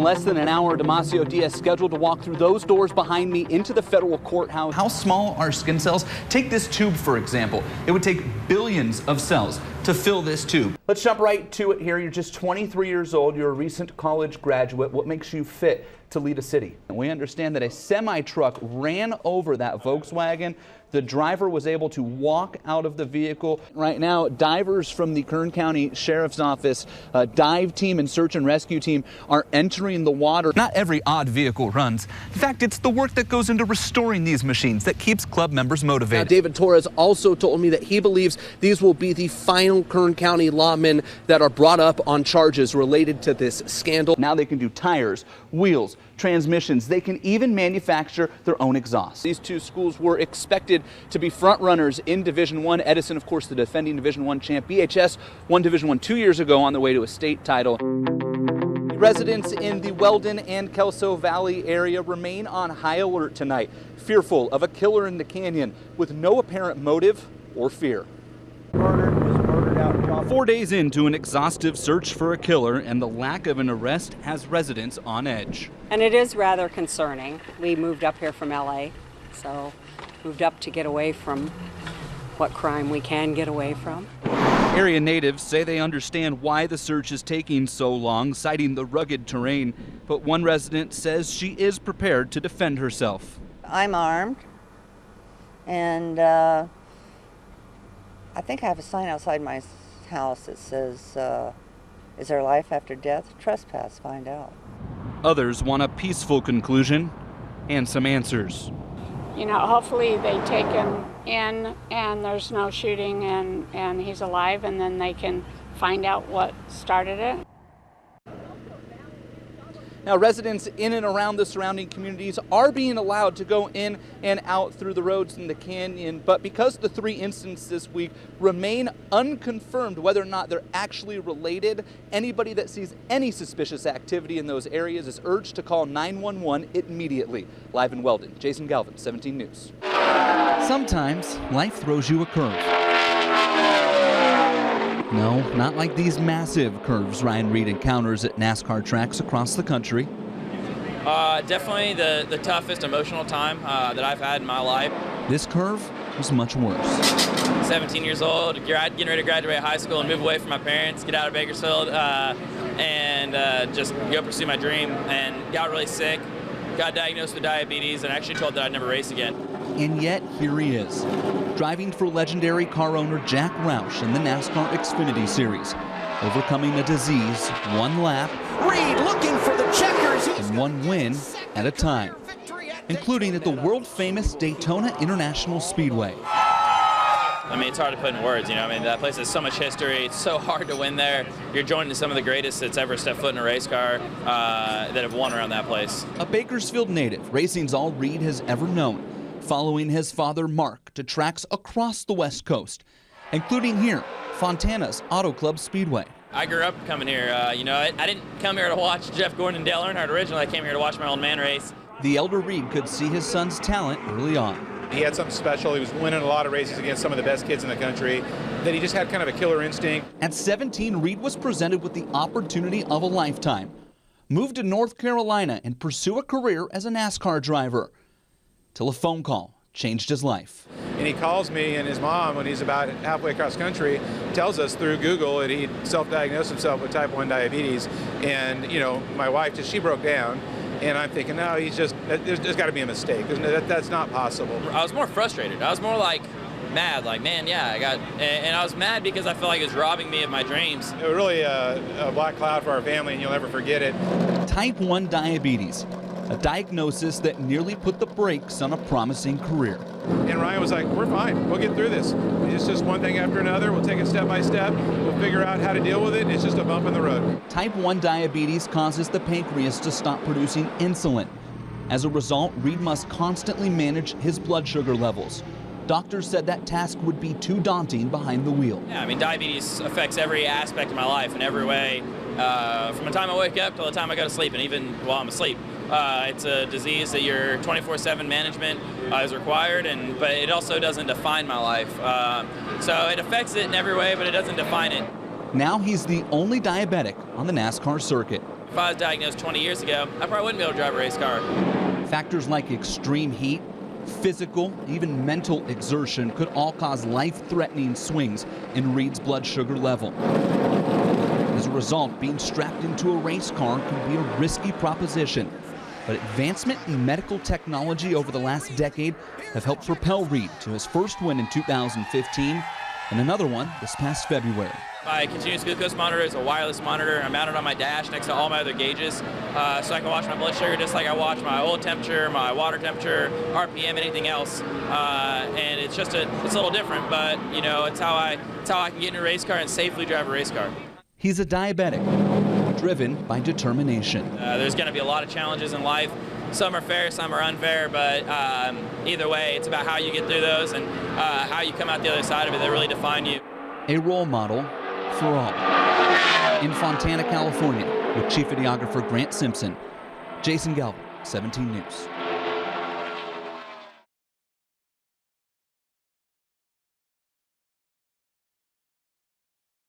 less than an hour, Damasio Diaz scheduled to walk through those doors behind me into the federal courthouse. How small are skin cells? Take this tube, for example. It would take billions of cells to fill this tube. Let's jump right to it here. You're just 23 years old. You're a recent college graduate. What makes you fit to lead a city? And we understand that a semi-truck ran over that Volkswagen. The driver was able to walk out of the vehicle. Right now, divers from the Kern County Sheriff's Office dive team and search and rescue team are entering the water. Not every odd vehicle runs. In fact, it's the work that goes into restoring these machines that keeps club members motivated. Now, David Torres also told me that he believes these will be the final Kern County lawmen that are brought up on charges related to this scandal. Now they can do tires, wheels, transmissions. They can even manufacture their own exhaust. These two schools were expected to be front runners in Division I. Edison, of course, the defending Division I champ. BHS won Division I 2 years ago on the way to a state title. Residents in the Weldon and Kelso Valley area remain on high alert tonight, fearful of a killer in the canyon with no apparent motive or fear. 4 days into an exhaustive search for a killer, and the lack of an arrest has residents on edge. And it is rather concerning. We moved up here from LA, so moved up to get away from what crime we can get away from. Area natives say they understand why the search is taking so long, citing the rugged terrain. But one resident says she is prepared to defend herself. I'm armed, and I think I have a sign outside my house that says, is there life after death? Trespass, find out. Others want a peaceful conclusion and some answers. You know, hopefully they take him in and there's no shooting and he's alive, and then they can find out what started it. Now, residents in and around the surrounding communities are being allowed to go in and out through the roads in the canyon, but because the 3 incidents this week remain unconfirmed whether or not they're actually related, anybody that sees any suspicious activity in those areas is urged to call 911 immediately. Live in Weldon, Jason Galvin, 17 News. Sometimes life throws you a curve. No, not like these massive curves Ryan Reed encounters at NASCAR tracks across the country. Definitely the toughest emotional time that I've had in my life. This curve was much worse. 17 years old, getting ready to graduate high school and move away from my parents, get out of Bakersfield, and just go pursue my dream. And got really sick, got diagnosed with diabetes, and actually told that I'd never race again. And yet, here he is, driving for legendary car owner Jack Roush in the NASCAR Xfinity Series, overcoming a disease one lap Reed looking for the checkers and one win at a time, including at the world-famous Daytona International Speedway. I mean, it's hard to put in words, you know. I mean, that place has so much history. It's so hard to win there. You're joining some of the greatest that's ever stepped foot in a race car that have won around that place. A Bakersfield native, racing's all Reed has ever known, following his father Mark to tracks across the West Coast, including here, Fontana's Auto Club Speedway. I grew up coming here. You know, I didn't come here to watch Jeff Gordon and Dale Earnhardt originally. I came here to watch my old man race. The elder Reed could see his son's talent early on. He had something special. He was winning a lot of races against some of the best kids in the country. That he just had kind of a killer instinct. At 17, Reed was presented with the opportunity of a lifetime. Move to North Carolina and pursue a career as a NASCAR driver. Till a phone call changed his life. And he calls me, and his mom, when he's about halfway across country, tells us through Google that he self-diagnosed himself with type 1 diabetes. And, you know, my wife, she broke down. And I'm thinking, no, there's got to be a mistake. That's not possible. I was more frustrated. I was more like mad, like, man, yeah, and I was mad because I felt like it was robbing me of my dreams. It was really a black cloud for our family, and you'll never forget it. Type 1 diabetes, a diagnosis that nearly put the brakes on a promising career. And Ryan was like, we're fine, we'll get through this. It's just one thing after another. We'll take it step by step. We'll figure out how to deal with it. It's just a bump in the road. Type 1 diabetes causes the pancreas to stop producing insulin. As a result, Reed must constantly manage his blood sugar levels. Doctors said that task would be too daunting behind the wheel. Yeah, I mean, diabetes affects every aspect of my life in every way, from the time I wake up till the time I go to sleep, and even while I'm asleep. It's a disease that your 24/7 management is required, but it also doesn't define my life. So it affects it in every way, but it doesn't define it. Now he's the only diabetic on the NASCAR circuit. If I was diagnosed 20 years ago, I probably wouldn't be able to drive a race car. Factors like extreme heat, physical, even mental exertion could all cause life-threatening swings in Reed's blood sugar level. As a result, being strapped into a race car can be a risky proposition. But advancement in medical technology over the last decade have helped propel Reed to his first win in 2015 and another one this past February. My continuous glucose monitor is a wireless monitor. I mount it on my dash next to all my other gauges, so I can watch my blood sugar just like I watch my oil temperature, my water temperature, RPM, anything else. And it's just it's a little different, but you know, it's how I can get in a race car and safely drive a race car. He's a diabetic, driven by determination. There's going to be a lot of challenges in life. Some are fair, some are unfair, but either way, it's about how you get through those and how you come out the other side of it that really define you. A role model for all. In Fontana, California, with Chief Videographer Grant Simpson, Jason Galvin, 17 News.